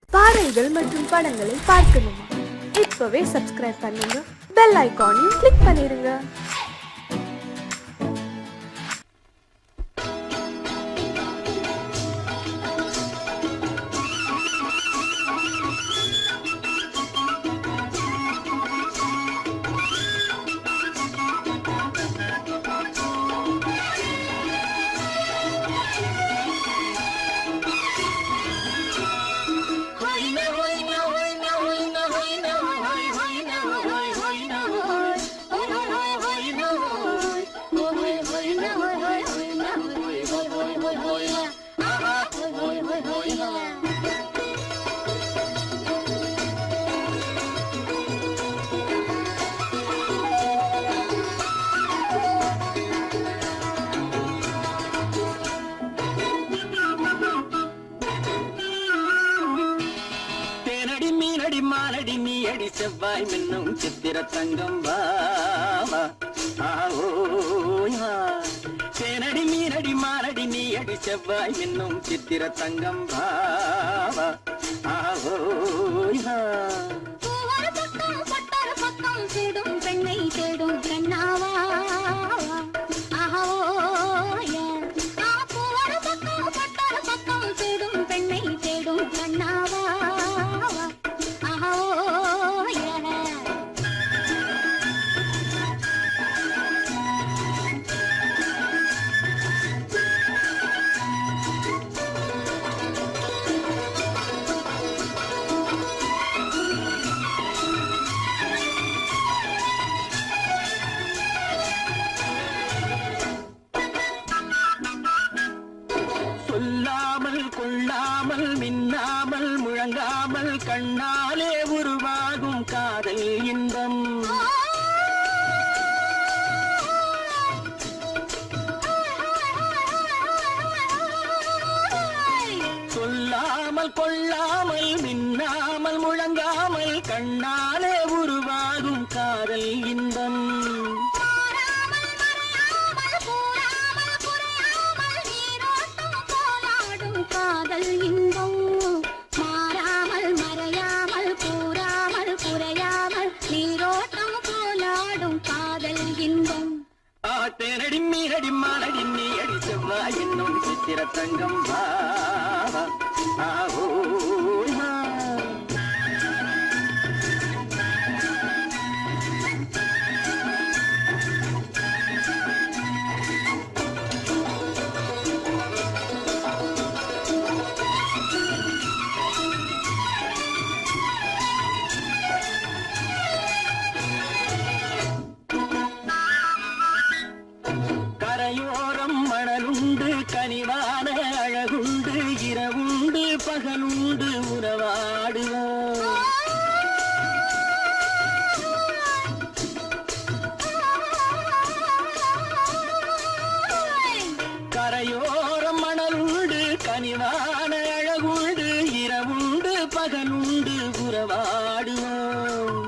பாடல்கள் மற்றும் படங்களை பார்க்கணுமா? இப்பவே சப்ஸ்கிரைப் பண்ணுங்க, பெல் ஐகானையும் கிளிக் பண்ணிருங்க. மாலடி நீ அடி செவ்வாய் மின்னும் சித்திர தங்கம் வாவா தேனடி மீனடி மாலடி நீ அடி செவ்வாய் மின்னும் சித்திர தங்கம் வாவா தேடும் பெண்ணை தேடும் கண்ணாவா தேடும் பெண்ணை தேடும் கண்ணாவா கொள்ளாமல் மின்னாமல் முழங்காமல் கண்ணாலே உருவாகும் காதல் இன்பம் சொல்லாமல் கொள்ளாமல் மின்னாமல் முழங்காமல் கண்ணாலே உருவாகும் காதல் இன்பம் காதல் இன்பம் மாறாமல் மறையாமல் கூறாமல் குறையாமல் நீரோட்டம் போலாடும் காதல் இன்பம் தேனடி மீனடி மாலடி நீ அடி செவ்வாய் என்னும் சித்திர தங்கம் வாவா கரையோரம் மணலுண்டு கனிவான அழகுண்டு இரவுண்டு பகலுண்டு உறவாடுவோம் கரையோரம் மணலுண்டு கனிவான அழகுண்டு இரவுண்டு பகலுண்டு உறவாடுவோம்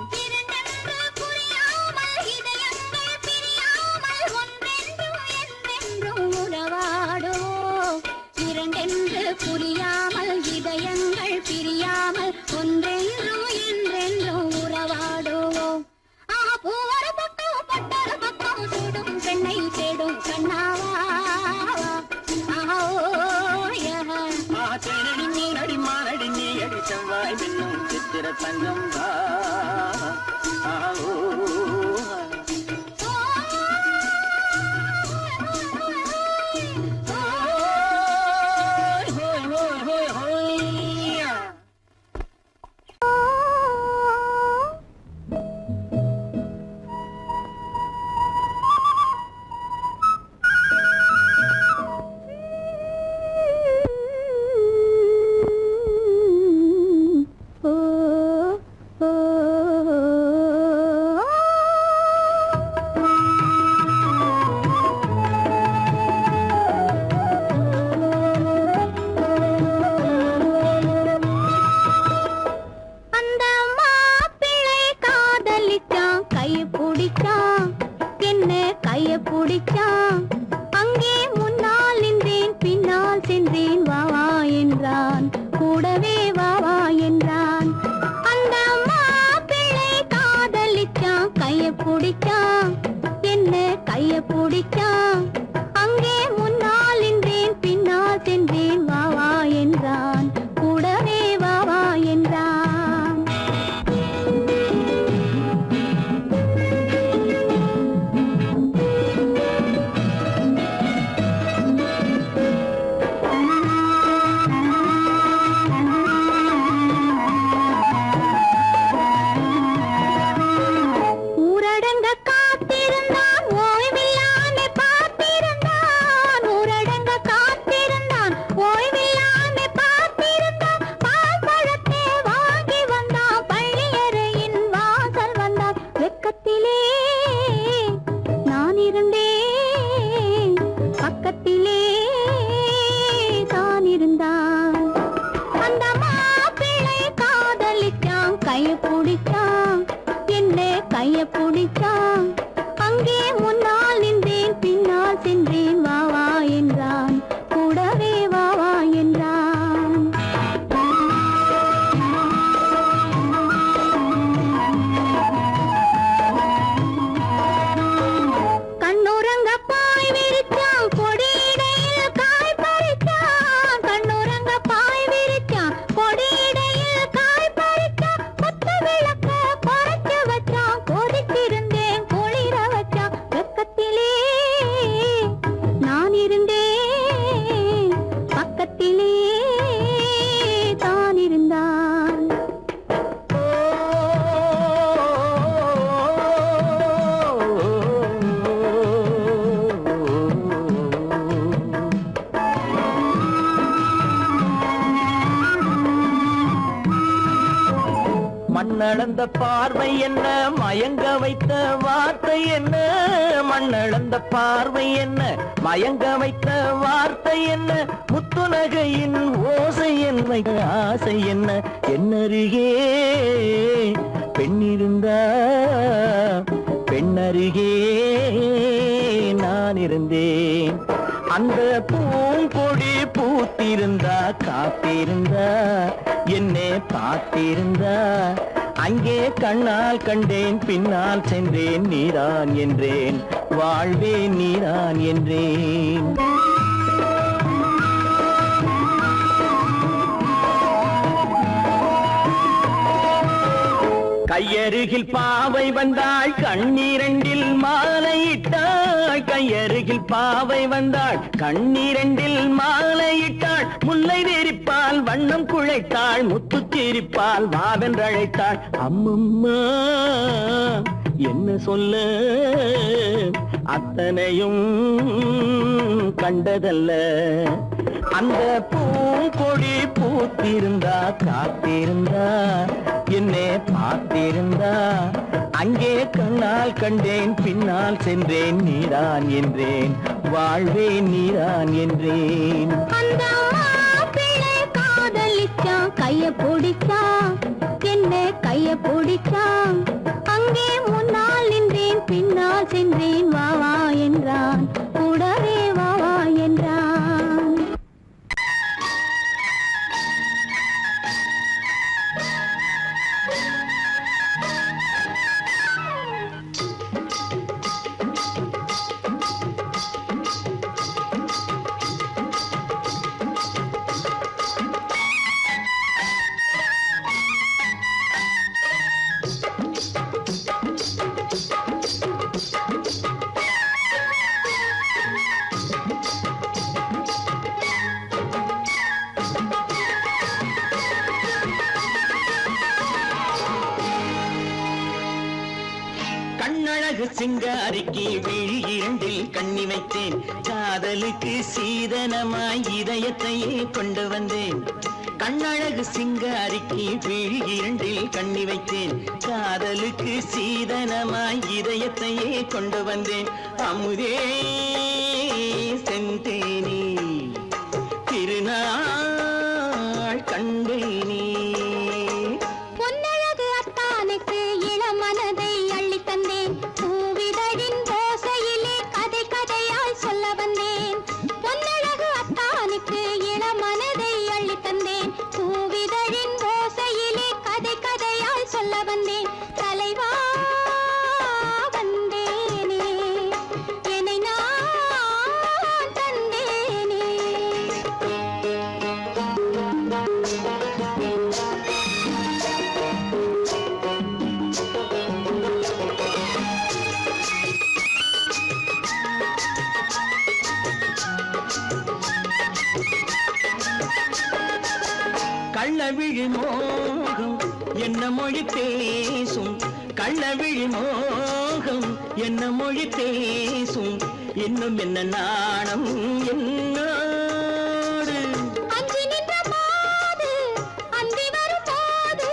புரியாமல் இதயங்கள் பிரியாமல் ஒன்றென்றும் என்றென்றும் உறவாடுவோம் பூவரு பக்கம் பட்டரு பக்கம் சூடும் பெண்ணை தேடும் கண்ணாவா தேனடி மீனடி மாலடி நீ அடி செவ்வாய் மின்னும் சித்திர தங்கம் கைய பிடிச்சான், என்ன கைய பிடிச்சான். அங்கே முன்னால் நின்றேன், பின்னால் சென்றேன். வா வா என்றான், கூடவே வா வா என்றான். கண்ணுறங்க பாய் விரிச்சான், கொடியிடையில் காய் பறிச்சான். கண்ணுறங்க பாய் விரிச்சான், கொடியிடையில் காய் பறிச்சான். கொத்த விளக்க குறைச்சு வச்சான், கொதிச்சிருந்தேன் குளிர வச்சான். வெக்கத்திலே நான் இருந்தேன், பக்கத்திலே தான் இருந்தான். மண்ணளந்த பார்வை என்ன, மயங்க வைத்த வார்த்தை என்ன? மண்ணளந்த பார்வை என்ன, மயங்க வைத்த வார்த்தை என்ன? முத்துநகையின் ஓசை என்ன, ஆசை என்ன? என்னருகே பெண்ணிருந்தா, பெண்ணருகே நான் இருந்தேன். அந்த பூங்கொடி பூத்திருந்தா, காத்திருந்தா, என்னை பார்த்திருந்தா, அங்கே கண்ணால் கண்டேன், பின்னால் சென்றேன். நீதான் என்றேன், வாழ்வே நீதான் என்றேன். கையருகில் பாவை வந்தாள், கண்ணீரண்டில் மாலையிட்டாள். கையருகில் பாவை வந்தாள், கண்ணீரண்டில் மாலையிட்டாள். முல்லை வெறிப்பால் வண்ணம் குழைத்தாள், முத்து சிரிப்பால் வாவென்றழைத்தாள். அம்மம்மா என்ன சொல்ல, அத்தனையும் கண்டதல்ல. அந்த பூங்கொடி பூத்திருந்தா, காத்திருந்தா, என்னை பார்த்திருந்தா, அங்கே கண்ணால் கண்டேன், பின்னால் சென்றேன். நீதான் என்றேன், வாழ்வே நீதான் என்றேன். அந்த மாப்பிள்ளை காதலிச்சான், கைய பிடிச்சான், என்ன கைய பிடிச்சான். அங்கே முன்னால் நின்றேன், பின்னால் சென்றேன். வா வா என்றான், கூடவே வா வா என்றான். கண்ணழகு சிங்காரிக்கு விழி இரண்டில் கண்ணி வைத்தேன். காதலுக்கு சீதனமாய் இதயத்தையே கொண்டு வந்தேன். கண்ணழகு சிங்காரிக்கு விழி இரண்டில் கண்ணி வைத்தேன். காதலுக்கு சீதனமாய் இதயத்தையே கொண்டு வந்தேன். அமுதே செந்தேனே, திருநாள் கண்டேனே. பொன்னழகு அத்தானுக்கு இளமனதை அள்ளி தந்தேன். பூவிதழின் ஓசையிலே கதை கதையாய் சொல்ல வந்தேன். பொன்னழகு அத்தானுக்கு இளமனதை அள்ளி தந்தேன். பூவிதழின் ஓசையிலே கதை கதையாய் சொல்ல வந்தேன். தலைவா வந்தேனே, என்னை நான் தந்தேனே. கள்ளவிழி மோகம் என்ன மொழி பேசும்? கள்ளவிழி மோகம் என்ன மொழி பேசும்? இன்னும் என்ன நாணம் என்னோடு? அஞ்சி நின்ற மாது அந்தி வரும் போது,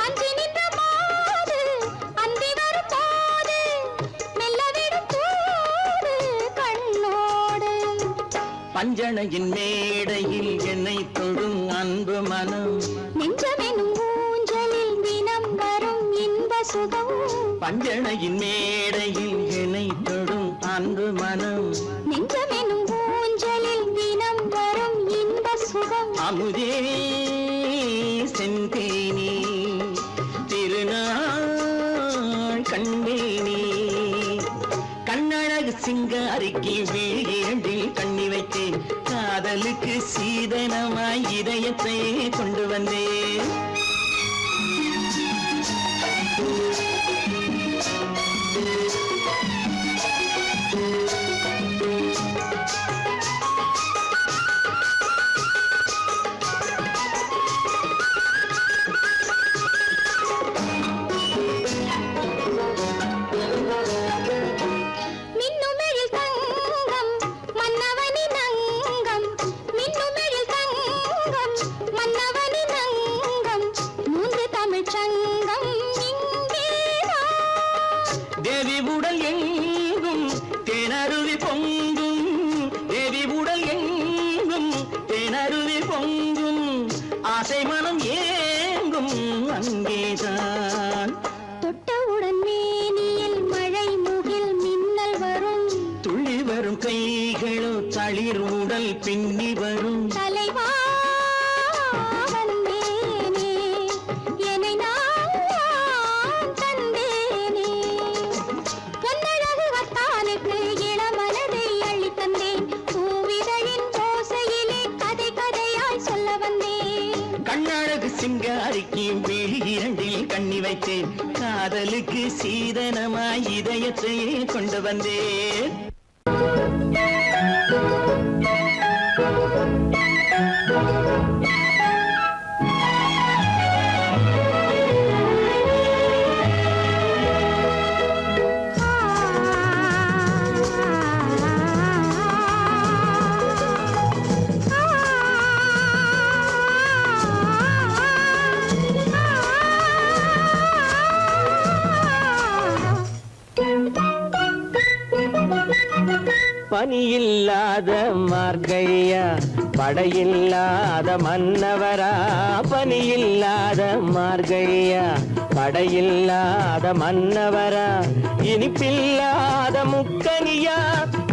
அஞ்சி நின்ற மாது அந்தி வரும் போது, மெல்ல விடும் போது கண்ணோடு. பஞ்சணையின் மேடையில் என்னை தொடும் அன்பு மனம், நெஞ்சமெனும் ஊஞ்சலில் தினம் சுகம் பஞ்சணையின் மேடையில் என்னை தொடும் அன்பு மனம் நெஞ்சமெனும் ஊஞ்சலில் தினம் வரும் இன்ப சுகம் அமுதே செந்தேனே திருநாள் கண்டேனே கண்ணழகு சிங்காரிக்கு வீழில் கண்ணி வைத்தேன் காதலுக்கு சீதனமாய் இதயத்தை கொண்டு வந்தேன் மின்னுமெழில் தங்கம் மன்னவனின் அங்கம் மின்னுமெழில் தங்கம் மன்னவனின் அங்கம் மூன்று தமிழ்ச் சங்கம் இங்கேதான் தேவி உடல் எங்கும் தேனருவி பொங்கும் தேவி உடல் எங்கும் தேனருவி பொங்கும் ஆசை மனம் ஏங்கும் அங்கேதான் தொட்டவுடன் மேனியில் மழை முகில் மின்னல் வரும் துள்ளி வரும் கைகளோ தளிர் உடல் பின்னி வரும் தலைவா வந்தேனே என்னை நான் தந்தேனே பொன்னழகு வத்தானுக்கு இளமனதை அள்ளித் தந்தேன் பூவிதழின் ஓசையிலே கதை கதையாய் சொல்ல வந்தேன் கண்ணழகு சிங்காரிக்கு விழி இரண்டில் கண்ணி வைத்தேன் காதலுக்கு சீதனமாய் இதயத்தையே கொண்டு வந்தேன் பனியில்லாத மார்கழியா படையில்லாத மன்னவரா பனியில்லாத மார்கழியா படையில்லாத மன்னவரா இனிப்பில்லாத முக்கனியா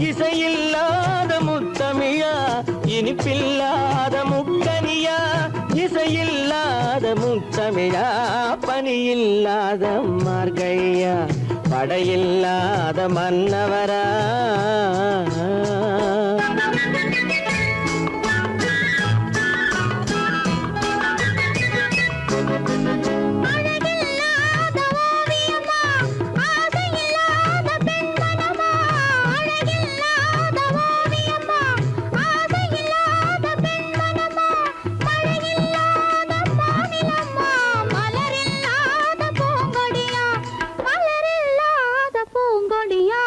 இசையில்லாத முத்தமிழா இனிப்பில்லாத முக்கனியா இசையில்லாத முத்தமிழா பனியில்லாத மார்கழியா படையில்லாத மன்னவரா அழகில்லாத ஓவியமா ஆசையில்லாத பெண்மனமா அழகில்லாத ஓவியமா ஆசையில்லாத பெண்மனமா மழையில்லாத மாநிலமா மலரில்லாத பூங்கொடியா மலரில்லாத பூங்கொடியா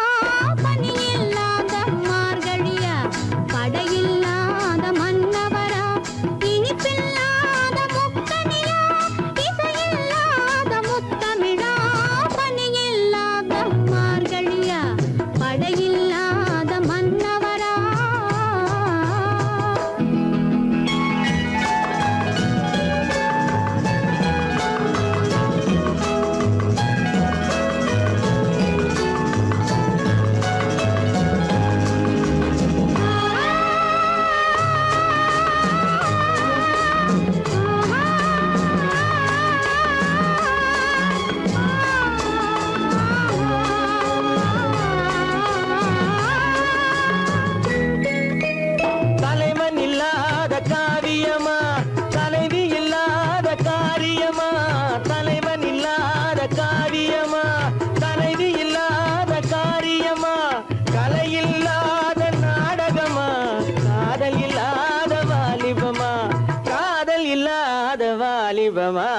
பனியில்லாத மார்கழியா படையில்லாத மன்னவரா இனிப்பில்லாத முக்கனியா இசையில்லாத முத்தமிழா பனியில்லாத மார்கழியா படையில்லாத மன்னவரா தலைவன் இல்லாத காரியமா தலைவி இல்லாத காரியமா தலைவன் இல்லாத காரியமா தலைவி இல்லாத காரியமா கலை இல்லாத நாடகமா காதல் இல்லாத வாலிபமா காதல் இல்லாத வாலிபமா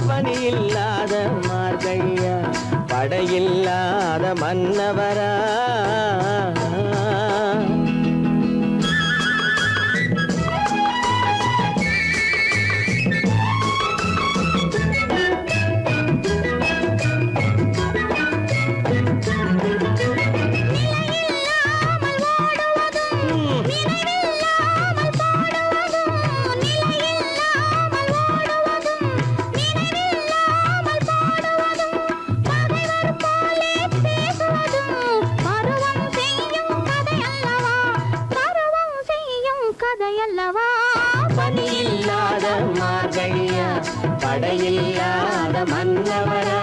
பணி இல்லாத மார்கழியா படையில்லாத மன்னவரா படையில்லாத மன்னவரா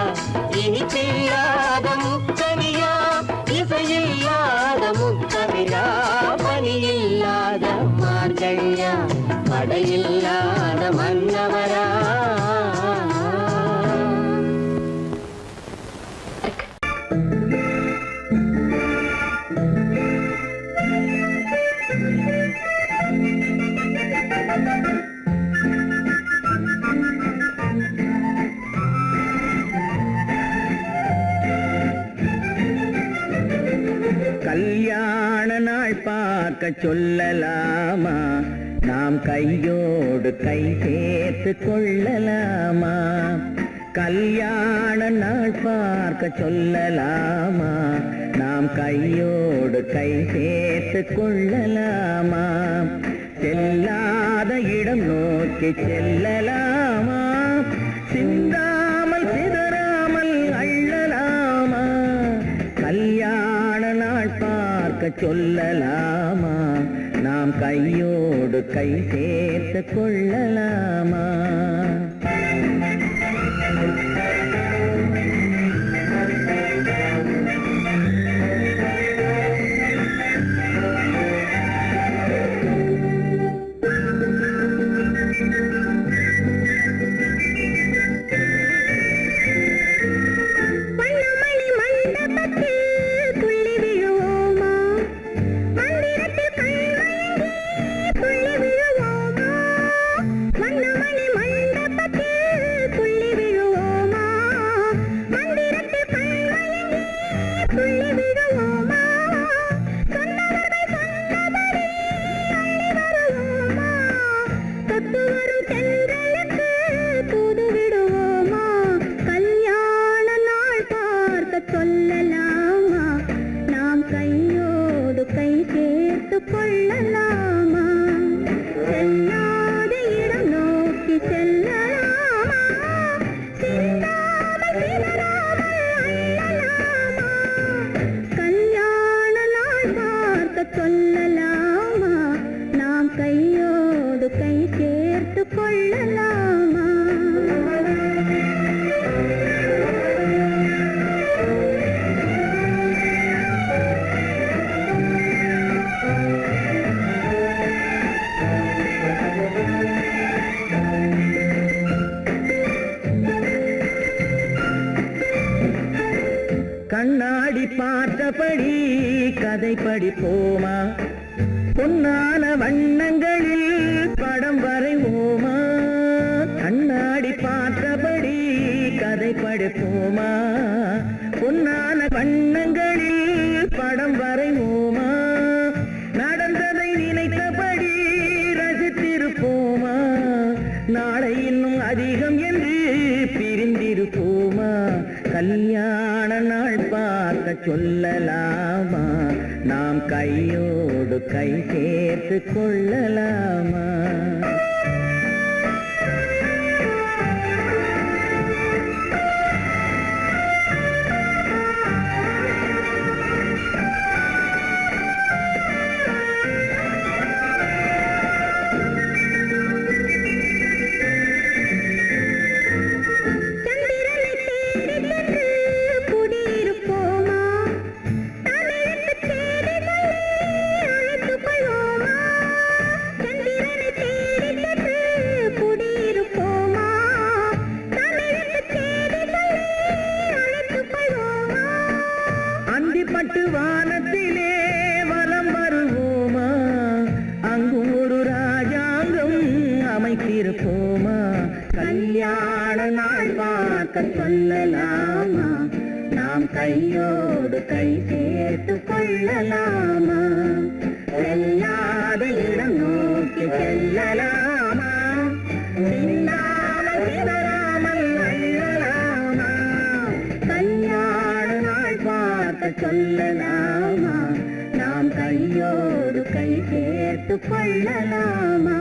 இனிப்பில்லாத முக்கனியா இசையில்லாத முக்கவிழா பனியில்லாத மார்கழியா படையில்லாத மன்னவரா கல்யாண நாள் பார்க்க சொல்லலாமா நாம் கையோடு கை சேர்த்து கொள்ளலாமா கல்யாண நாள் பார்க்க சொல்லலாமா நாம் கையோடு கை சேர்த்து கொள்ளலாமா செல்லாத இடம் நோக்கி செல்லலாமா சிந்தாமல் சிதறாமல் அள்ளலாமா கல்யாண நாள் பார்க்க சொல்லலாமா நாம் கையோடு கை சேர்த்து கொள்ளலாமா கண்ணாடி பார்த்தபடி கதை படிப்போமா பொன்னான வண்ணங்களில் படம் வரைவோமா கண்ணாடி பார்த்தபடி கதை படிப்போமா பொன்னான வண்ணங்களில் படம் வரைவோமா நடந்ததை நினைத்தபடி ரசித்திருப்போமா நாளை இன்னும் அதிகம் என்று பிரிந்திருப்போமா கல்யாண நாள் பார்க்க சொல்லலாமா நாம் கையோடு கை சேர்த்து கொள்ளலாமா பட்டு வானத்திலே வலம் வருவோமா அங்கும் ஒரு ராஜாங்கம் அமைத்திருப்போமா கல்யாண நாள் பார்க்க சொல்லலாமா நாம் கையோடு கை சேர்த்து கொள்ளலாமா செல்லாத இடம் நோக்கி செல்லலாமா சின்னாமல் சிதறாமல் அள்ளலாமா கல்யாண நாள் பார்க்க சொல்லலாமா நாம் கையோடு கை சேர்த்து கொள்ளலாமா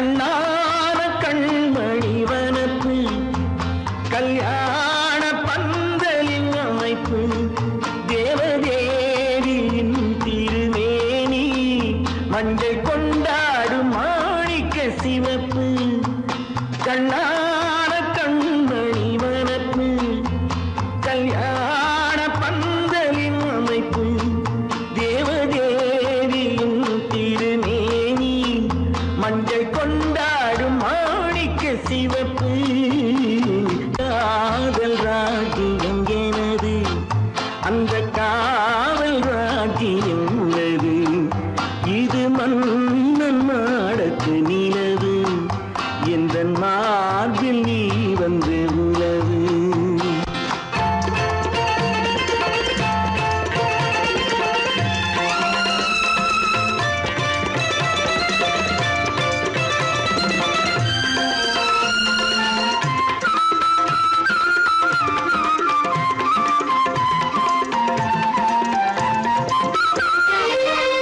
கண்ணான கண்மணி வனப்பு கல்யாண பந்தலின் அமைப்பு தேவதேவியின் திருமேனி மஞ்சள் கொண்டாடும் மாணிக்க சிவப்பு கண்ணான கண்மணி வனப்பு கல்யாண பந்தலின் அமைப்பு தேவதேவியின் திருமேனி மஞ்சள் கொண்டாடும் மாணிக்க சிவப்பு காதல் ராஜ்யம் எனது அந்த காவல் ராஜ்யம் உள்ளது இது மன்னன் நாடத்து நிலவு எந்த மார்பில் நீ வந்து உலவு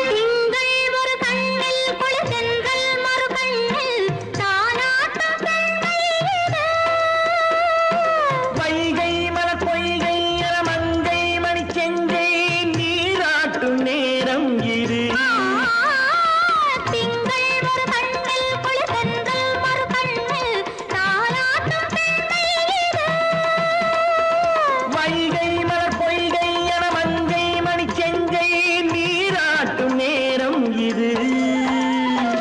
திங்கள் ஒரு கண்ணில் குளிர்தென்றல் மறு கண்ணில் தானாட்டம் பெண்கள் இது. வைகை மல பொய்கை என மங்கை மணி செங்கை நீராட்டும் நேரம் இது திங்கள் ஒரு கண்ணில் குளிர்தென்றல் மறு கண்ணில் தானாட்டம் பெண்கள் இது. வைகை மல பொய்கை என மங்கை மணி செங்கை நீராட்டும் நேரம் இது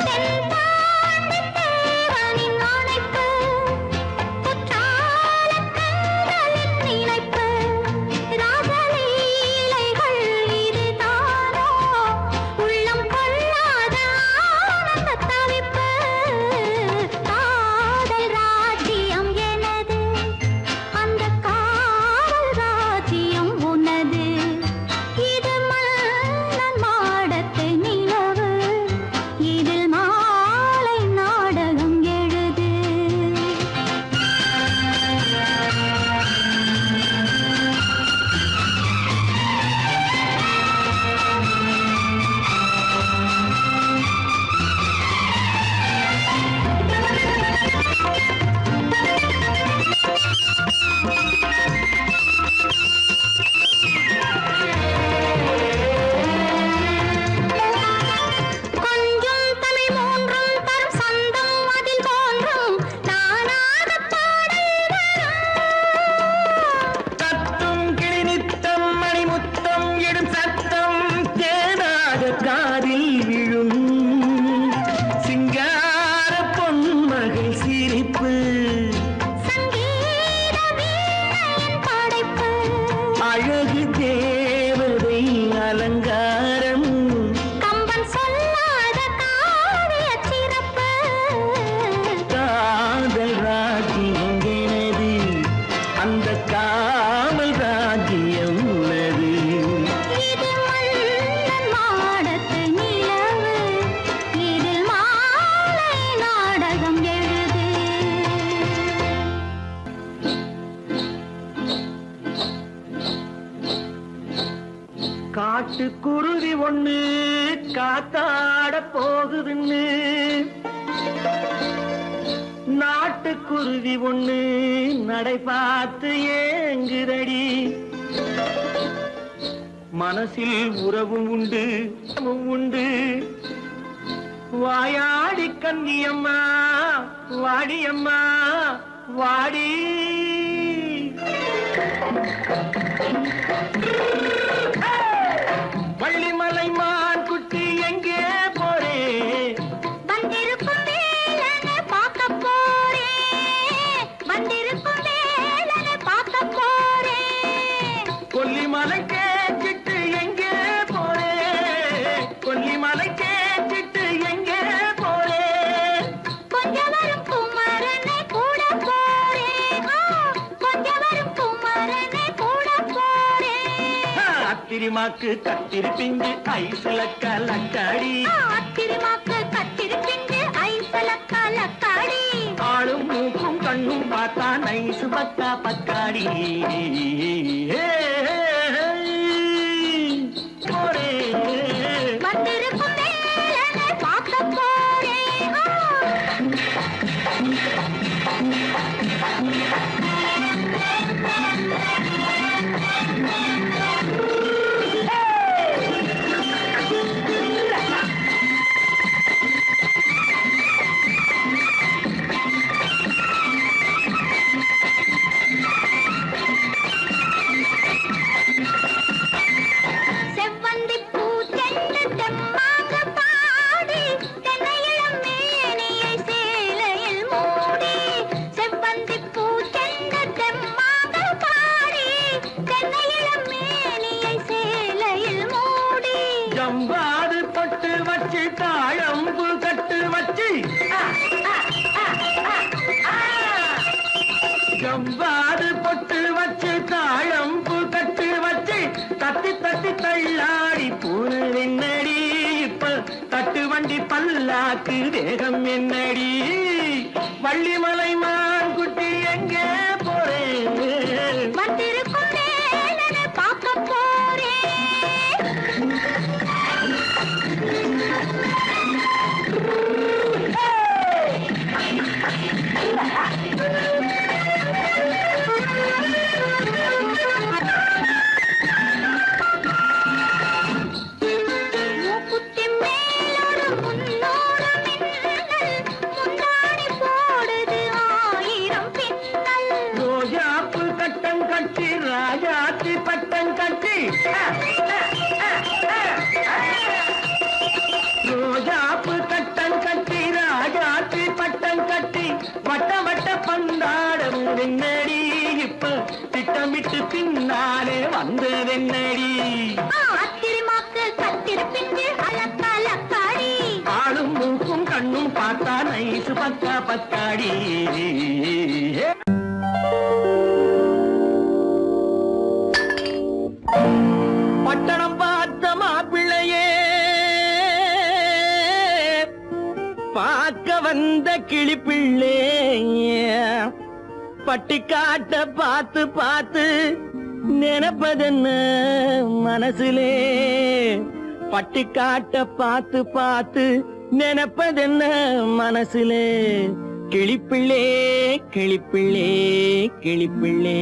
தென்பாண்டித் தேவனின் அணைப்பு, குற்றாலக் கண்களின் நினைப்பு, ராசலீலைகள் இதுதானோ, உள்ளம் கொள்ளாத ஆனந்தத் தவிப்பு. காதல் ராஜ்யம் எனது, அந்த காவல் ராஜ்யம் உனது. இது மன்னன் மாடத்து நிலவு, இதில் மாலை நாடகம் எழுது. கொஞ்சம் தமிழ் மூன்றும் தரும் சந்தம் அதில் தோன்றும் நானாகப் பாடல் வரும். தத்தும் கிளி நித்தம் மணிமுத்தம் எடும் சத்தம் தேனாக காதில் விழும் சிங்கார பொன்மகள் சிரிப்பு சங்கீத வீணையின் படைப்பு, அழகு தேவதை அலங்காரம் கம்பன் சொல்லாத காவியச் சிறப்பு. காதல் ராஜ்யம் எனது அந்த காவல் ராஜ்யம் உள்ளது இது மன்னன் மாடத்து நிலவு, இதில் மாலை நாடகம் எழுது. காட்டுக்குருவி ஒண்ணு காத்தாட போகுதுன்னு நாட்டுக்குருவி ஒண்ணு நடை பார்த்து ஏங்குதடி மனசில் உறவும் உண்டு உண்டு வாயாடி கன்னியம்மா வாடியம்மா வாடி வள்ளிமலை மான் குட்டி எங்கே போறே வந்திருக்கும் வேலனை பார்க்கப் போறேன், வந்திருக்கும் வேலனை பார்க்கப் போறேன். கொல்லிமலை கேச்சிட்டு எங்கே போறே கொல்லிமலை கேச்சிட்டு எங்கே போறே கொஞ்சம் வரும் குமரனை கூட போறேன், கொஞ்சம் வரும் குமரனை கூட போறேன். அத்திரிமாக்கு கத்திரி பிஞ்சு ஐசுல கலக்காடி அத்திரிமாக்கு கத்திருப்பிண்டு ஐசலக்கா லக்காடி. ஆளும் மூக்கும் கண்ணும் பார்த்தா நைசு பக்கா பக்காடி போறே வந்திருக்கும் வேலனை பார்க்கப் போறேன். செவ்வந்திப் பூச்செண்டு தெம்மாக பாடி தென்னையிளம் மேனியை சேலையில் மூடி. செவ்வந்திப் பூச்செண்டு தெம்மாக பாடி தென்னையிளம் மேனியை சேலையில் மூடி. ஜம்பாது பட்டு வச்சு தாழம்பு கட்டு வச்சு ஜம்பாது பொட்டு வச்சு தாழம்பு கட்டு வச்சு தட்டி தட்டி தள்ளாடி பூனு என்னடி இப்ப தட்டு வண்டி பல்லாக்கு வேகம் என்னடி வள்ளிமலை மான் குட்டி எங்கே போறேன் வந்திருக்கும் நேரனை பார்க்க போறேன். மூக்குத்தி மேலொரு முன்னோரு மின்னல், முந்தாணி போடுது 1000 பின்னல். ரோஜாப்பு கட்டம் கட்டி ராஜாத்தி பட்டம் கட்டி ரோஜாப்பு கட்டம் கட்டி ராஜாத்தி பட்டம் கட்டி வட்ட வட்ட பந்தாடம் என்னடி இப்ப திட்டமிட்டு பின்னாலே வந்ததென்னடி ஆத்திரமாக்கு கத்திருப்பிஞ்சு அலக்காடி. ஆளும் மூக்கும் கண்ணும் பார்த்தா நைசு பக்கா பத்தாடி பட்டணம் பார்த்த மாப்பிள்ளையே பார்க்க வந்த கிளிப்பிள்ளே பட்டிக்காட்ட பார்த்து பார்த்து நினைப்பதென்ன மனசுலே பட்டிக்காட்ட பார்த்து பார்த்து நினைப்பதென்ன மனசுலே கிளிப்பிள்ளே கிளிப்பிள்ளே கிளிப்பிள்ளே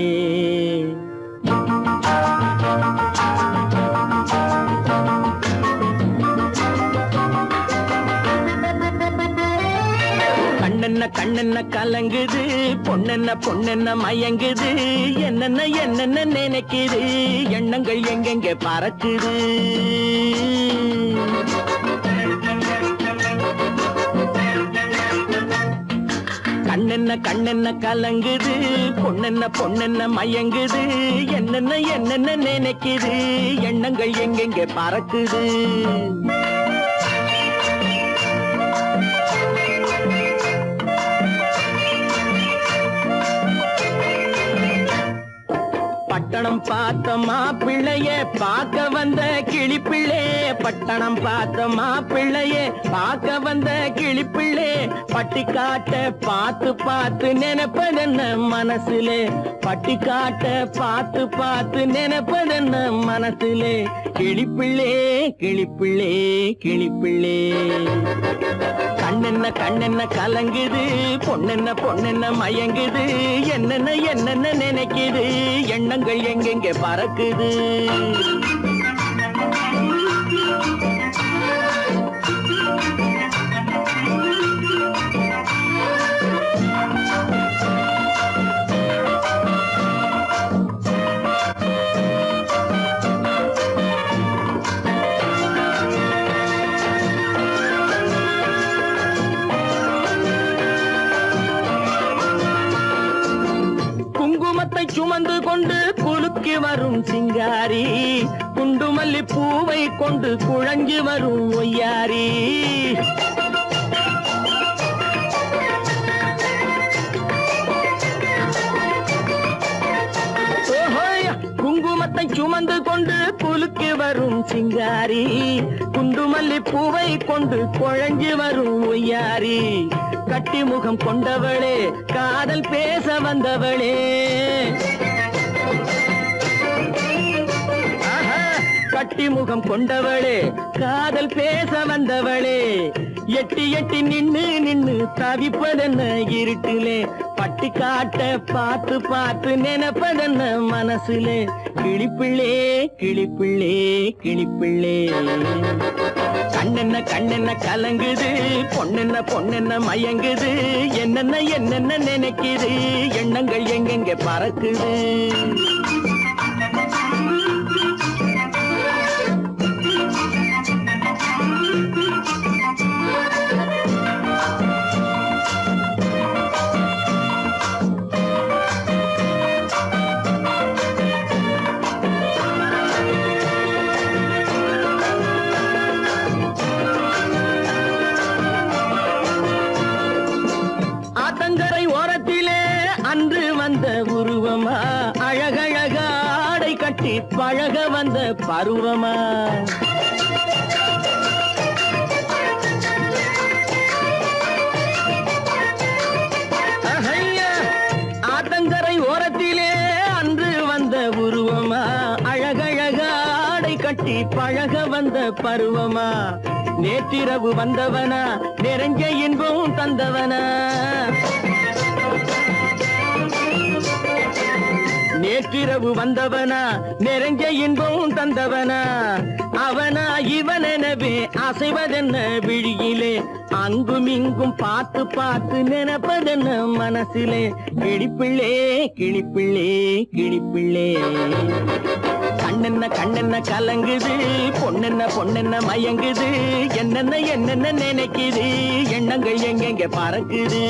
கண்ணென்ன கண்ணென்ன கலங்குது பொண்ணென்ன பொண்ணென்ன மயங்குது என்னென்ன என்னென்ன நினைக்குது எண்ணங்கள் எங்கெங்க பறக்குது கண்ணென்ன கண்ணென்ன கலங்குது பொண்ணென்ன பொண்ணென்ன மயங்குது என்னென்ன என்னென்ன நினைக்குது எண்ணங்கள் எங்கெங்க பறக்குது பட்டணம் பார்த்த மாப்பிள்ளைய பார்க்க வந்த கிளிப்பிள்ளே பட்டணம் பார்த்த மாப்பிள்ளைய பார்க்க வந்த கிளிப்பிள்ளே பட்டிக்காட்ட பார்த்து பார்த்து நினைப்பதென்ன மனசுலே பட்டிக்காட்ட பார்த்து பார்த்து நினைப்பதென்ன மனசுலே கிளிப்பிள்ளே கிளிப்பிள்ளே கிளிப்பிள்ளே கண்ணென்ன கண்ணென்ன கலங்குது பொண்ணென்ன பொண்ணென்ன மயங்குது என்னென்ன என்னென்ன நினைக்குது எண்ணங்கள் எங்கெங்க பறக்குது சுமந்து கொண்டு குலுக்கி வரும் சிங்காரி குண்டுமல்லி பூவை கொண்டு குழஞ்சி வரும் ஒய்யாரி குங்குமத்தை சுமந்து கொண்டு குலுக்கி வரும் சிங்காரி குண்டுமல்லி பூவை கொண்டு குழஞ்சி வரும் ஒய்யாரி கட்டி முகம் கொண்டவளே காதல் பேச வந்தவளே கட்டி முகம் கொண்டவளே காதல் பேச வந்தவளே எட்டி எட்டி நின்னு நின்னு தவிப்பதென்ன இருட்டிலே பட்டி காட்ட பார்த்து பார்த்து நினைப்பதென்ன மனசுல கிளிப்பிள்ளே கிளிப்பிள்ளே கிளிப்பிள்ளே கண்ணென்ன கண்ணென்ன கலங்குது பொண்ணென்ன பொண்ணென்ன மயங்குது என்னென்ன என்னென்ன நினைக்குது எண்ணங்கள் எங்கெங்க பறக்குது ஆத்தங்கரை ஓரத்திலே அன்று வந்த உருவமா அழகழக ஆடை கட்டி பழக வந்த பருவமா அஹையா, ஆத்தங்கரை ஓரத்திலே அன்று வந்த உருவமா அழகழக ஆடை கட்டி பழக வந்த பருவமா நேற்றிரவு வந்தவனா நிறைஞ்ச இன்பம் தந்தவனா நேற்றிரவு வந்தவனா நிறைஞ்ச இன்பம் தந்தவனா அவனா இவனெனவே அசைவதென்ன விழியிலே அங்கும் இங்கும் பார்த்து பார்த்து நினைப்பதென்ன மனசிலே கிளிப்பிள்ளே கிளிப்பிள்ளே கிளிப்பிள்ளே கண்ணென்ன கண்ணென்ன கலங்குது பொண்ணென்ன பொண்ணென்ன மயங்குது என்னென்ன என்னென்ன நினைக்குது எண்ணங்கள் எங்கெங்க பறக்குது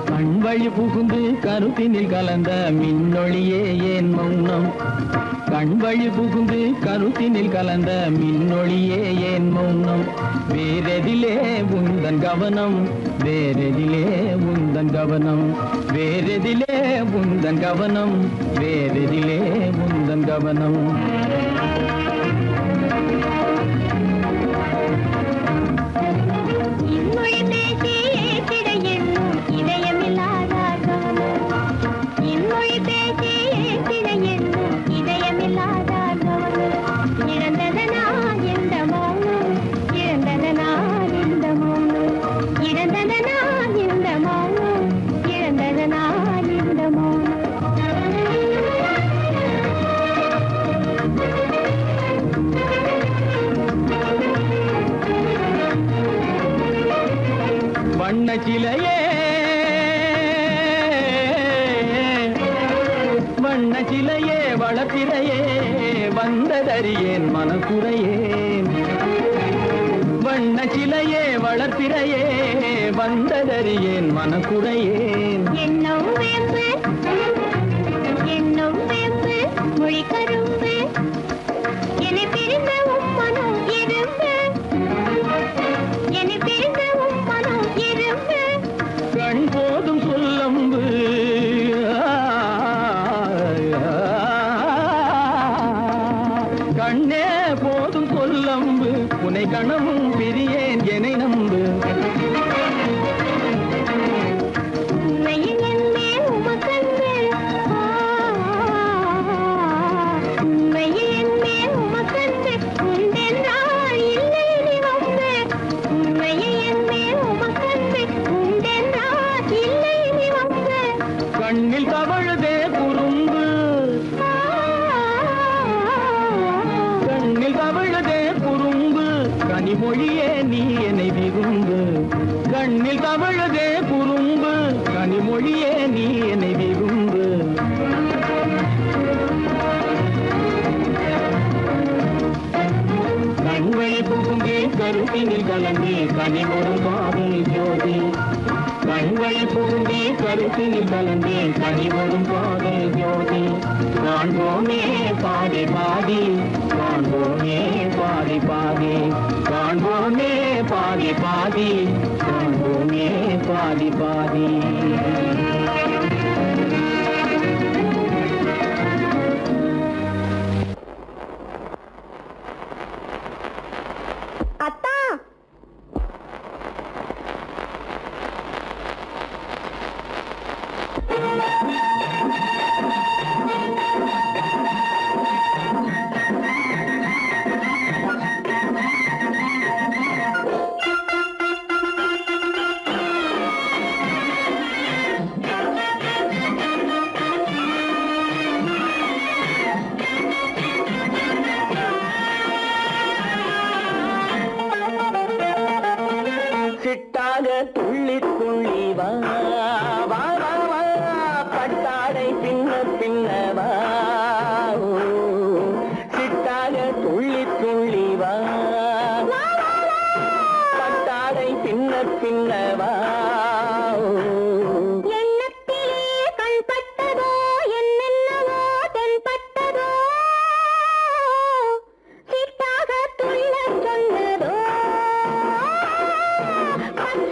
கண்வழி புகுந்து கருத்தினில் கலந்த மின்னொளியே ஏன் மௌனம் கண்வழி புகுந்து கருத்தினில் கலந்த மின்னொளியே ஏன் மௌனம் வேறெதிலே உந்தன் கவனம் வேறெதிலே உந்தன் கவனம் வேறெதிலே உந்தன் கவனம் வேறெதிலே உந்தன் கவனம் இன்மொழி பேசி ஏற்றிட எண்ணும் இதயமில்லாதார் கவனம் இன்மொழி பேசி ஏற்றிட எண்ணும் இதயமில்லாதார் கவனம் இழந்ததனா எந்த மௌனம் இழந்ததனா எந்த மௌனம் இழந்ததனா எந்த மௌனம் இழந்ததனா எந்த மௌனம் வண்ண சிலையே வண்ண சிலையே வளர்த்திரையே வந்ததறியேன் மனக்குறையேன் வண்ண சிலையே வளர்த்திரையே வந்ததறியேன் மனக்குறையேன் என்னும் வேம்பு என்னும் வேம்பு மொழி கரும்பு என்னை பிரிந்த உம்மனம் இரும்பு என்னை பிரிந்த உம்மனம் இரும்பு கண் போதும் சொல்லம்பு கண்ணே போதும் சொல்லம்பு உனை கணமும் பிரியேன் என்னை நம்பு உண்மையில் என்னே உமக்கன்று உண்மையில் என்னே உமக்கன்று உண்டென்றால் இல்லை நீ வம்பு உண்மையில் என்னே உமக்கன்று உண்டென்றால் இல்லை நீ வம்பு கண்ணில் தவழுதே குறும்பு கண்ணில் தவழுதே குறும்பு கனிமொழியே நீ என்னை விரும்பு கண்ணில் தவழுதே குறும்பு கனிமொழியே நீ என்னை விரும்பு கண்வழி புகுந்து கருத்தினில் கலந்து கனிமொரு பாதை ஜோதி கண்வழி புகுந்து கருத்தினில் கலந்து கனிமொரும் பாதை ஜோதி காண்போமே பாதி பாதி காண்போமே பாதி பாதி காண்போமே பாதி பாதி காண்போமே பாதி பாதி பின்னவா சிட்டாக துள்ளி துள்ளி வா பட்டாடை பின்ன பின்னவா எண்ணத்திலே கண்பட்டதோ என்னென்னவோ தென்பட்டதோ சிட்டாக துள்ளச் சொன்னதோ பட்டாடை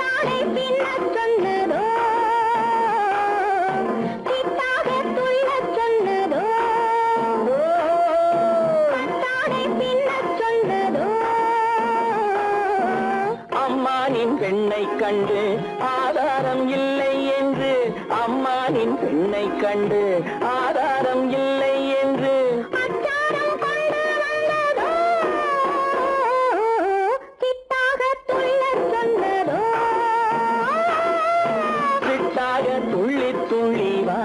பின்னச் சொன்னதோ சிட்டாக துள்ளச் சொன்னதோ பட்டாடை பின்னச் சொன்னதோ அம்மானின் பெண்ணை கண்டு ஆதாரம் இல்லை என்று அம்மானின் பெண்ணை கண்டு ஆதாரம் இல்லை என்று அச்சாரம் கொண்டு வந்ததோ சிட்டாக துள்ளச் சொன்னதோ சிட்டாக துள்ளி துள்ளி வா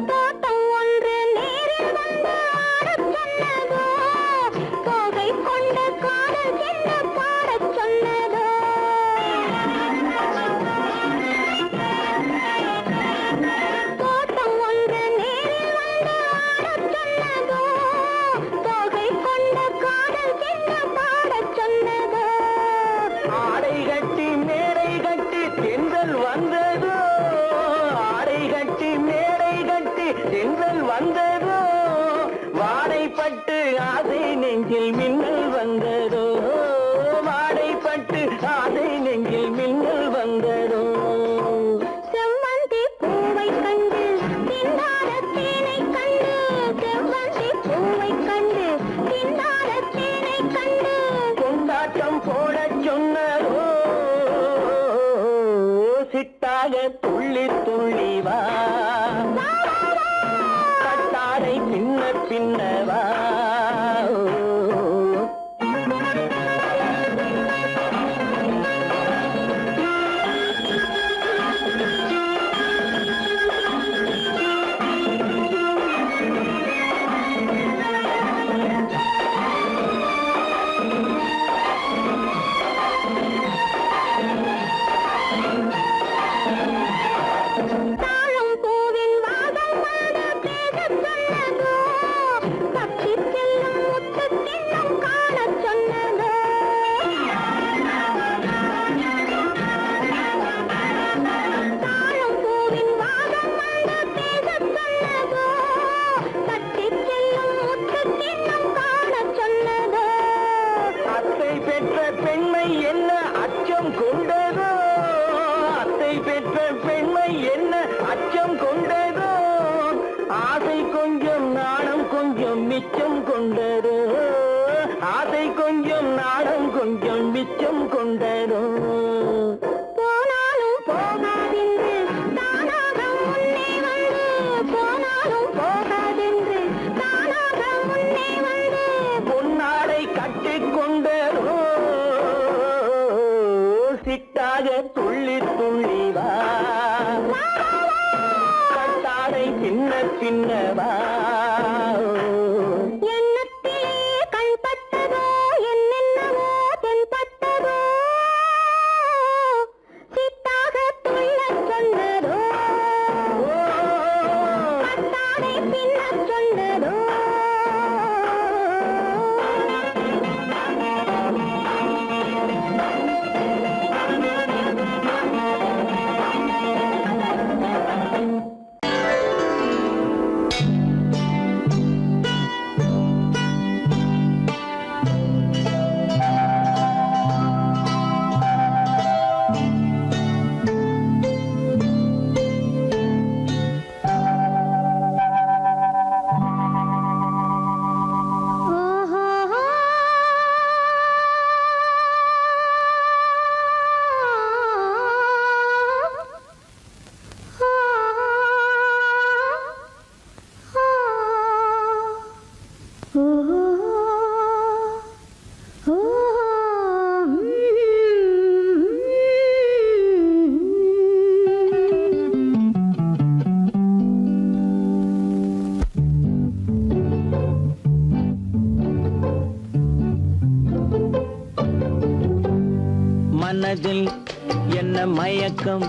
தோட்டம் ஒன்று நேரில் வந்து ஆடச் சொன்னதோ தோகை கொண்ட காதல் என்ன பாடச் சொன்னதோ தோட்டம் ஒன்று நேரில் வந்து ஆடச் சொன்னதோ தோகை கொண்ட காதல் என்ன பாடச் சொன்னதோ ஆடை கட்டி மேடை கட்டி தென்றல் வந்ததோ ஆடை கட்டி மேடை கட்டி தென்றல் வந்ததோ வாடைப்பட்டு ஆசை நெஞ்சில் மின்னல் வந்ததோ வாடைப்பட்டு ஆசை நெஞ்சில் மின்னல் வந்ததோ செவ்வந்தி பூவை கண்டு திண்டாட தேனை கண்டு செவ்வந்தி பூவை கண்டு திண்டாட தேனை கண்டு கொண்டாட்டம் போடச் சொன்னதோ சிட்டாக துள்ளி துள்ளி வா கட்டாடை பின்ன பின்னவா தாழம் பூவின் வாதம் வந்து பேசச் சொன்னதோ தப்பிச் செல்லும் முத்துக் கிண்ணம் காணச் சொன்னதோ தாழம் பூவின் வாதம் வந்து பேசச் சொன்னதோ தப்பிச் செல்லும் முத்துக் கிண்ணம் காணச் சொன்னதோ அத்தை பெற்ற பெண்மை என்ன அச்சம் கொண்டதோ அத்தை பெற்ற பெண்மை என்ன அச்சம் கொண்டதோ ஆசை கொஞ்சம் நாணம் கொஞ்சம் மிச்சம் கொண்டதோ ஆசை கொஞ்சம் நாணம் கொஞ்சம் மிச்சம் கொண்டதோ போனாலும் போகாதென்று தானாக முன்னே வந்து போனாலும் போகாதென்று தானாக முன்னே வந்து பொன்னாடை கட்டிக் கொண்டதோ சிட்டாக துள்ளி துள்ளி வா கட்டாடை பின்ன பின்னவா எண்ணத்திலே கண்பட்டதோ என்னென்னவோ தென்பட்டதோ மனதில் என்ன மயக்கம்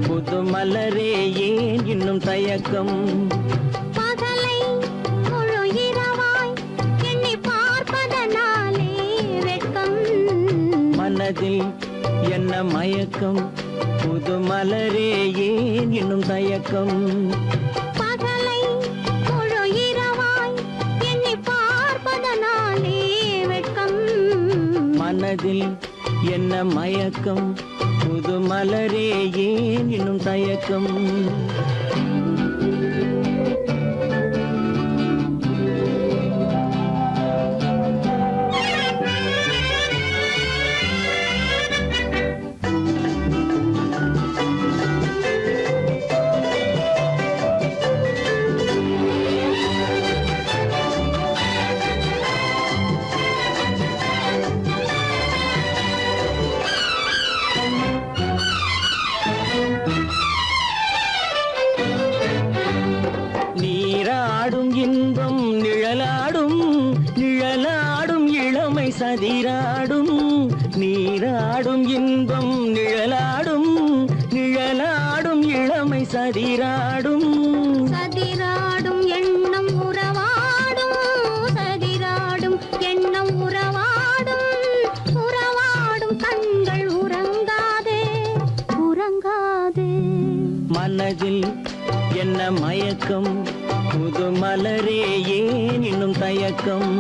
புது மலரே ஏன் இன்னும் தயக்கம் பகலை முழு இரவாய் எண்ணி பார்ப்பதனாலே வெட்கம் மனதில் என்ன மயக்கம் புது மலரே ஏன் இன்னும் தயக்கம் பகலை முழு இரவாய் எண்ணி பார்ப்பதனாலே வெட்கம் மனதில் என்ன மயக்கம் புது மலரே ஏன் இன்னும் தயக்கம் நீராடும் இன்பம் நிழலாடும் நிழலாடும் இளமை சதிராடும் நீராடும் இன்பம் நிழலாடும் நிழலாடும் இளமை சதிராடும் சதிராடும் எண்ணம் உறவாடும் சதிராடும் எண்ணம் உறவாடும் உறவாடும் கண்கள் உறங்காதே உறங்காதே மனதில் என்ன மயக்கம் புது மலரே ஏன் இன்னும் தயக்கம்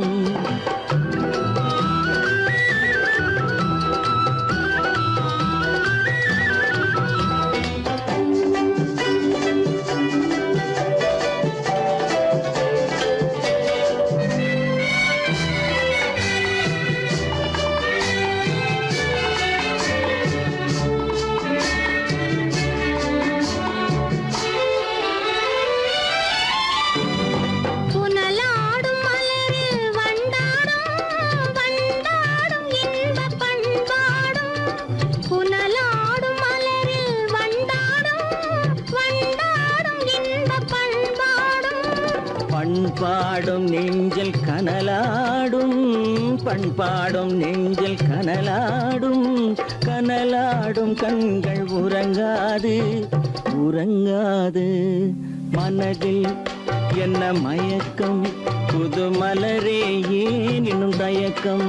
புனலாடும் மலரில் வண்டாடும் வண்டாடும் இன்பப் பண்பாடும் புனலாடும் மலரில் வண்டாடும் வண்டாடும் இன்பப் பண்பாடும் பண்பாடும் நெஞ்சில் கனலாடும் பண்பாடும் நெஞ்சில் கனலாடும் கனலாடும் கண்கள் உறங்காது உறங்காது மனதில் என்ன மயக்கம் புது மலரே ஏன் இன்னும் தயக்கம்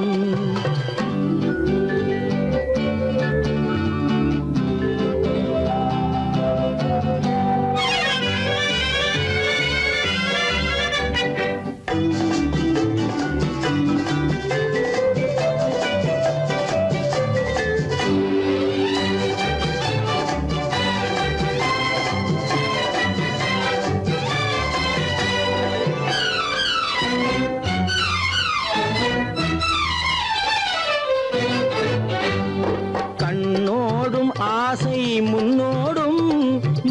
கண்ணோடும் ஆசை முன்னோடும்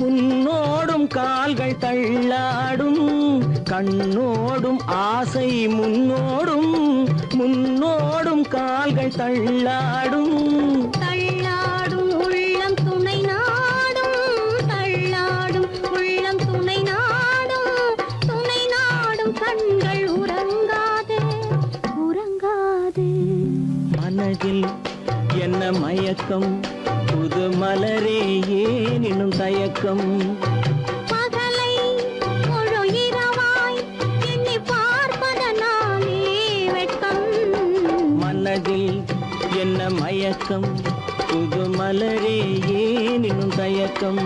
முன்னோடும் கால்கள் தள்ளாடும் கண்ணோடும் ஆசை முன்னோடும் முன்னோடும் கால்கள் தள்ளாடும் தள்ளாடும் உள்ளம் துணை நாடும் தள்ளாடும் உள்ளம் துணை நாடும் கண்கள் உறங்காதே உறங்காதே மனதில் என்ன மயக்கம் புது மலரே ஏன் இன்னும் தயக்கம் பகலை முழு இரவாய் எண்ணி பார்ப்பதனாலே வெட்கம் மனதில் என்ன மயக்கம் புது மலரே ஏன் இன்னும் தயக்கம்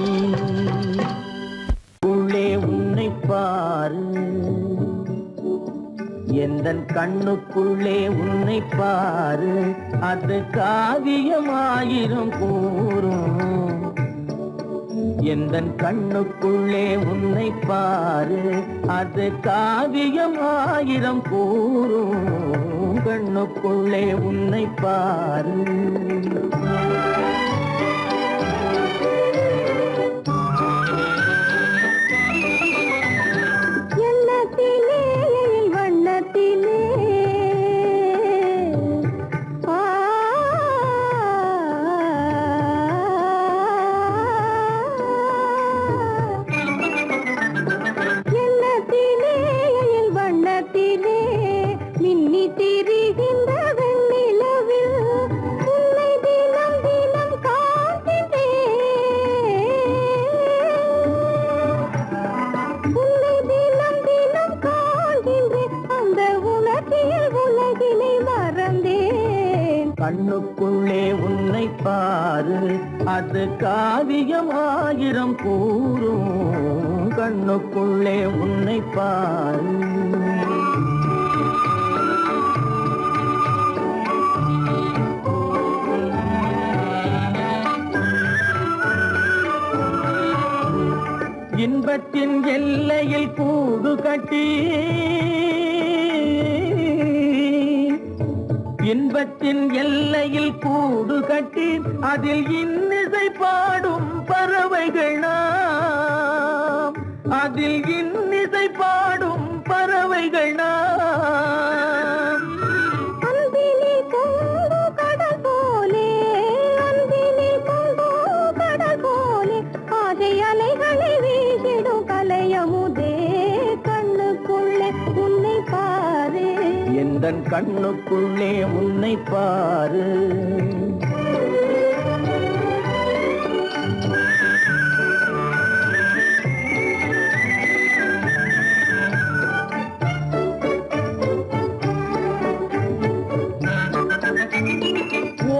உள்ளே உன்னை பாரு எந்தன் கண்ணுக்குள்ளே உன்னை பாரு அது காவியமாயிரம் கூறும் எந்தன் கண்ணுக்குள்ளே உன்னை பாரு அது காவியமாயிரம் கூறும் கண்ணுக்குள்ளே உன்னை பாரு எண்ணத்திலே வண்ணத்திலே எண்ணத்திலே வண்ணத்திலே மின்னி திரிகின்ற வெண்ணிலவில் உன்னை தினம் தினம் கண்ணுக்குள்ளே உன்னை பாரு, அது காவியம் ஆயிரம் கூறும். கண்ணுக்குள்ளே உன்னை பாரு. இன்பத்தின் எல்லையில் கூடு கட்டி, இன்பத்தின் எல்லையில் கூடு கட்டி, அதில் இன்னிசை பாடும் பறவைகள் நாம், அதில் இன்னிசை பாடும் பறவைகள் நாம். அன்பிலே பொங்கு கடல் போலே, அன்பிலே பொங்கு கடல் போலே, ஆசை அலைகளை வீசிடும் கலையமுதே, கண்ணுக்குள்ளே உன்னை பாரு, எந்தன் கண்ணுக்குள்ளே உன்னை பாரு.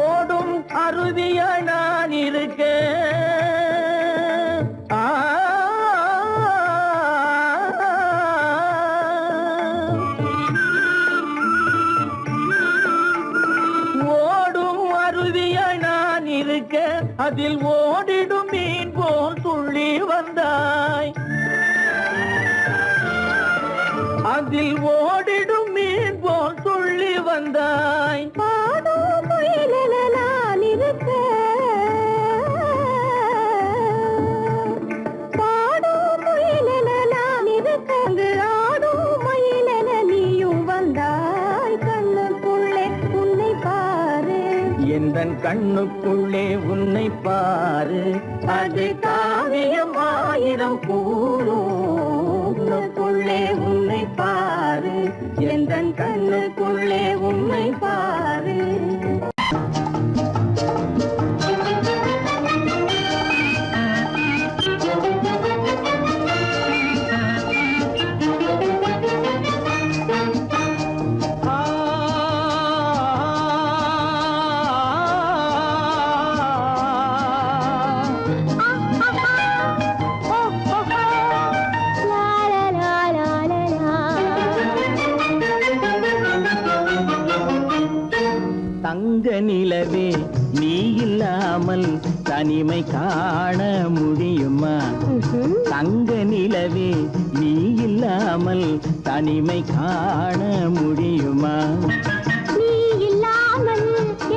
ஓடும் அருவியாய் நான் இருக்க, ஓடும் அருவியாய் நான் இருக்க, அதில் ஓடிடும் மீன் போல் துள்ளி வந்தாய், அதில் ஓடிடும் மீன் போல் துள்ளி வந்தாய். பாடும் குயிலென நான் இருக்க, பாடும் குயிலென நான் இருக்க, அங்கு ஆடும் மயிலென நீயும் வந்தாய், கண்ணுக்குள்ளே உன்னை பாரு, எந்தன் கண்ணுக்குள்ளே உன்னை பாரு, அது காவியம் ஆயிரம் கூறும். கண்ணுக்குள்ளே உன்னை பாரு, எந்தன் கண்ணுக்குள்ளே உன்னை பாரு. தங்க நிலவே நீ இல்லாமல் தனிமை காண முடியுமா? தங்க நிலவே நீ இல்லாமல் தனிமை காண முடியுமா? நீ இல்லாமல்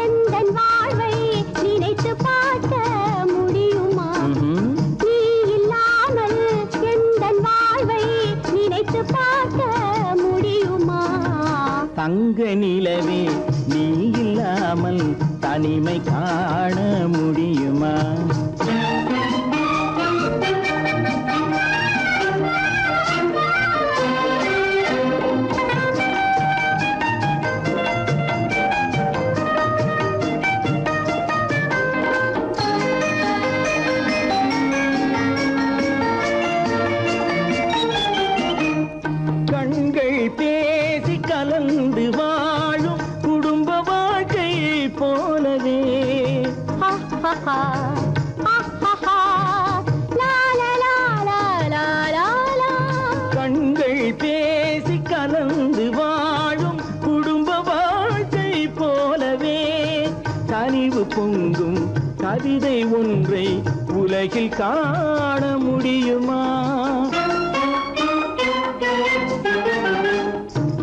எந்தன் வாழ்வை நினைத்து பார்க்க முடியுமா? நீ இல்லாமல் எந்தன் வாழ்வை நினைத்து பார்க்க முடியுமா? தங்க நிலவே நீ இல்லாமல் தனிமை காண முடியுமா? கண்கள் பேசி கலந்து வாழும் குடும்ப வாழ்க்கை போலவே கண்கள் பேசி கலந்து வாழும் குடும்ப வாழ்க்கை போலவே கனிவு பொங்கும் கவிதை ஒன்றை உலகில் காண முடியுமா?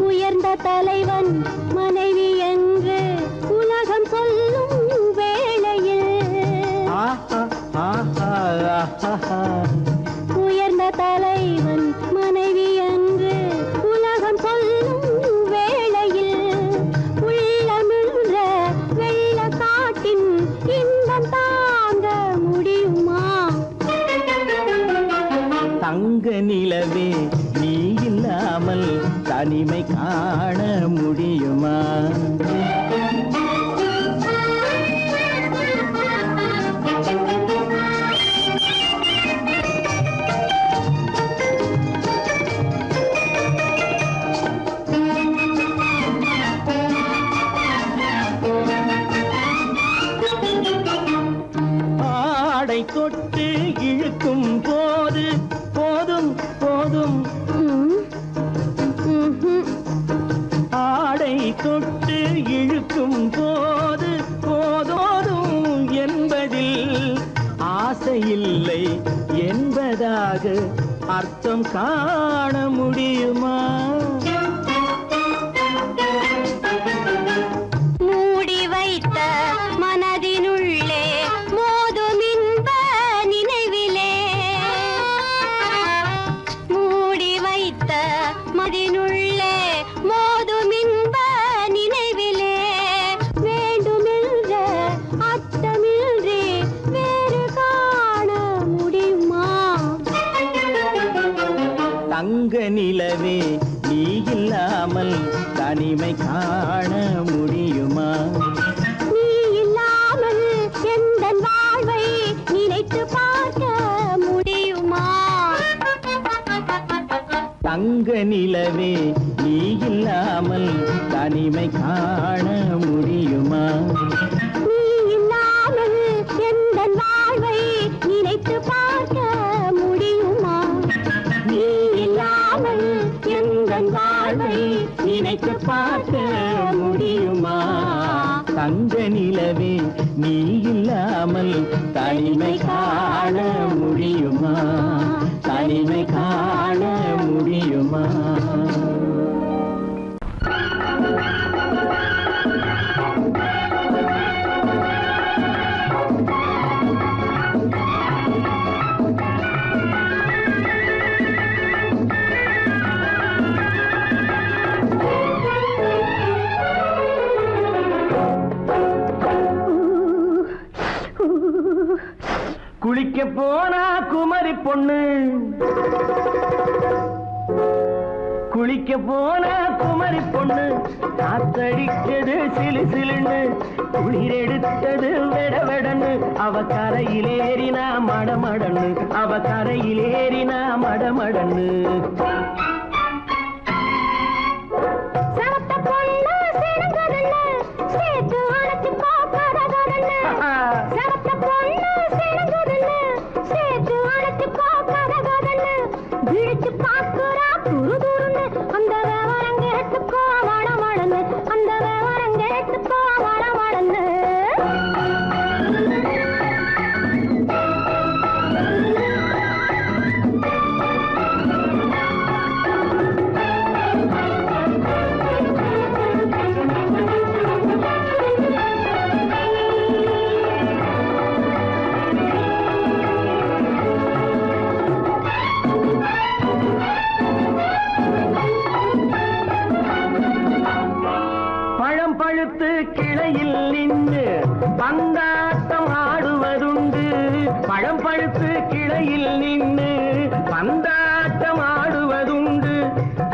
உயர்ந்த தலைவன் மனைவி என்று உலகம் சொல்லும் வேளையில் உயர்ந்த தலைவன் மனைவி என்று உலகம் சொல்லும் வேளையில் உள்ளமிழ்ற வெள்ளக்காட்டின் இன்பம் தாங்க முடியுமா? தங்க நிலவே நீ இல்லாமல் தனிமை காண முடியும் சரியாக அர்த்தம் காண முடியுமா? மூடி வைத்த மனதினுள்ளே மோதும் இன்ப நினைவிலே, மூடி வைத்த மனதினுள்ளே மோதும் இன்ப நினைவிலே, வேண்டுமென்ற அர்த்தமின்றி வேறு காண முடியுமா? தங்க நிலவே நீ இல்லாமல் தனிமை காண முடியுமா? நீ இல்லாமல் எந்தன் வாழ்வை நினைத்து பார்க்க முடியுமா? தங்க நிலவே நீ இல்லாமல் தனிமை காண முடியுமா? நீ இல்லாமல் எந்தன் வாழ்வை நினைத்து பார்க்க முடியுமா? நீ இல்லாமல் எந்தன் வாழ்வை நினைத்து பார்க்க முடியுமா? தங்க நிலவே நீ இல்லாமல் தனிமை காண முடியுமா? தனிமை காண முடியுமா? குளிக்க போனா குமரி பொண்ணு, குளிக்க போனா குமரி பொண்ணு, காத்தடிச்சது சிலு சிலுன்னு, குளிர் எடுத்தது வெட வெடன்னு, அவ கரையிலேறினா மடமடன்னு, அவ கரையிலேறினா மடமடன்னு. சவத்த பொண்ணு சிணுங்குதுன்னு, சேர்த்து அணைச்சு பார்க்காததுன்னு. சவத்த பொண்ணு சிணுங்குதுன்னு, சேர்த்து அணைச்சு பார்க்காததுன்னு. விழிச்சு பார்க்குறா துரு துருன்னு, அந்த விவரம் கேட்டுக்கோ வடமடன்னு, அந்த விவரம் கேட்டுக்கோ வடமடன்னு. பழம் பழுத்து கிளையில் நின்று பந்தாட்டம் ஆடுவதுண்டு, பழம் பழுத்து கிளையில் நின்று பந்தாட்டம் ஆடுவதுண்டு,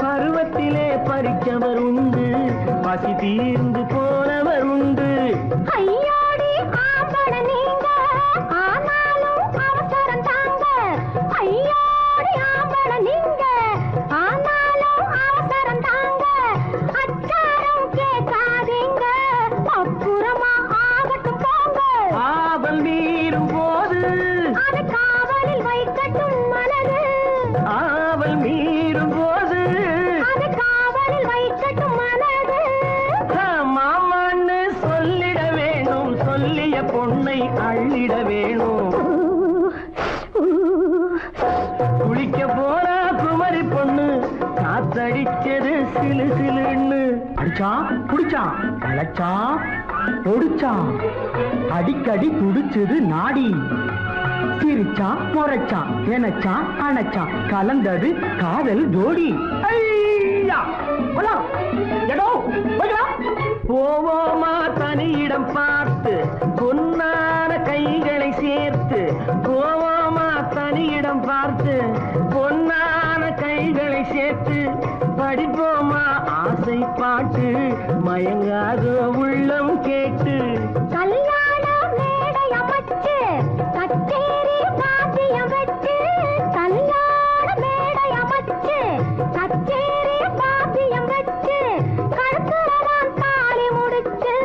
பருவத்திலே பறிச்சவர் உண்டு, பசி தீர்ந்து போனவர் உண்டு. ஐயோடி ஆம்பட நீங்க, ஆனாலும் அவசரம் தாங்க. ஐயோடி ஆம்பட நீங்க, ஆனாலும் அவசரம் தாங்க. அச்சாரம் கேட்காதீங்க, அப்புறமா ஆகட்டும் போங்க. ஆவல் மீறும் போது அது காவலில் வைக்கட்டும் மனது, ஆவல் மீறும் போது அது காவலில் வைக்கட்டும் மனது. மாமான்னு சொல்லிட வேணும், சொல்லிய பொண்ணை அள்ளிட வேணும். குளிக்க போறா குமரி பொண்ணு, காத்தடிச்சது சிலு சிலுன்னு. அடிச்சா புடிச்சா அழைச்சா ஒடிச்சா, அடிக்கடி துடிச்சது நாடி, சிரிச்சா முறைச்சா எனச்சா அணைச்சா, கலந்தது காதல் ஜோடி. ஐயா! போலாம். எடோ, போய்க்கலாம். போவோமா தனியிடம் பார்த்து, பொன்னான கைகளை சேர்த்து, போவோமா தனியிடம் பார்த்து, பொன்னான கைகளை சேர்த்து, படிப்போமா ஆசை பாட்டு, மயங்காத உள்ளம் கேட்டு. கல்யாண மேடை அமைச்சு, கச்சேரி வாத்தியம் வச்சு, கல்யாண மேடை அமைச்சு, கச்சேரி வாத்தியம் வச்சு, கழுத்துறவான் தாலி முடிச்சு,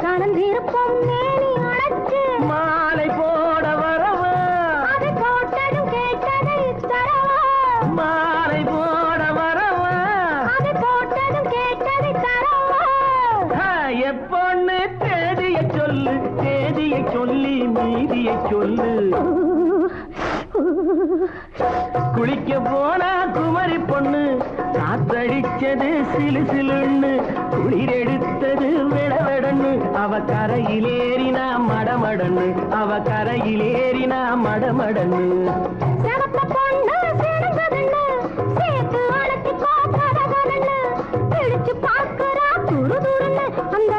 கலந்திருப்போம் மேனி அணைச்சு, மாலை போட வரவா, அது போட்டதும் கேட்டதை தரவா, மாலை போட வரவா, அது போட்டதும் கேட்டதை தரவா. எப்பொண்ணு தேதியை சொல்லு, தேதியை சொல்லி மீதியை சொல்லு. குளிக்க போனா குமரி பொண்ணு காத்தடிச்சது சிலு சிலுன்னு குளிர் எடுத்தது விடவெடன்னு அவ கரையிலேறினா மடமடன்னு அவ கரையிலேறினா மடமடன்னு சிறப்ப பொண்ணு சிறந்ததுன்னு சேர்த்து அழைச்சி பார்க்கறவன்னு பிடிச்சு பார்க்கறா துரு துருன்னு அந்த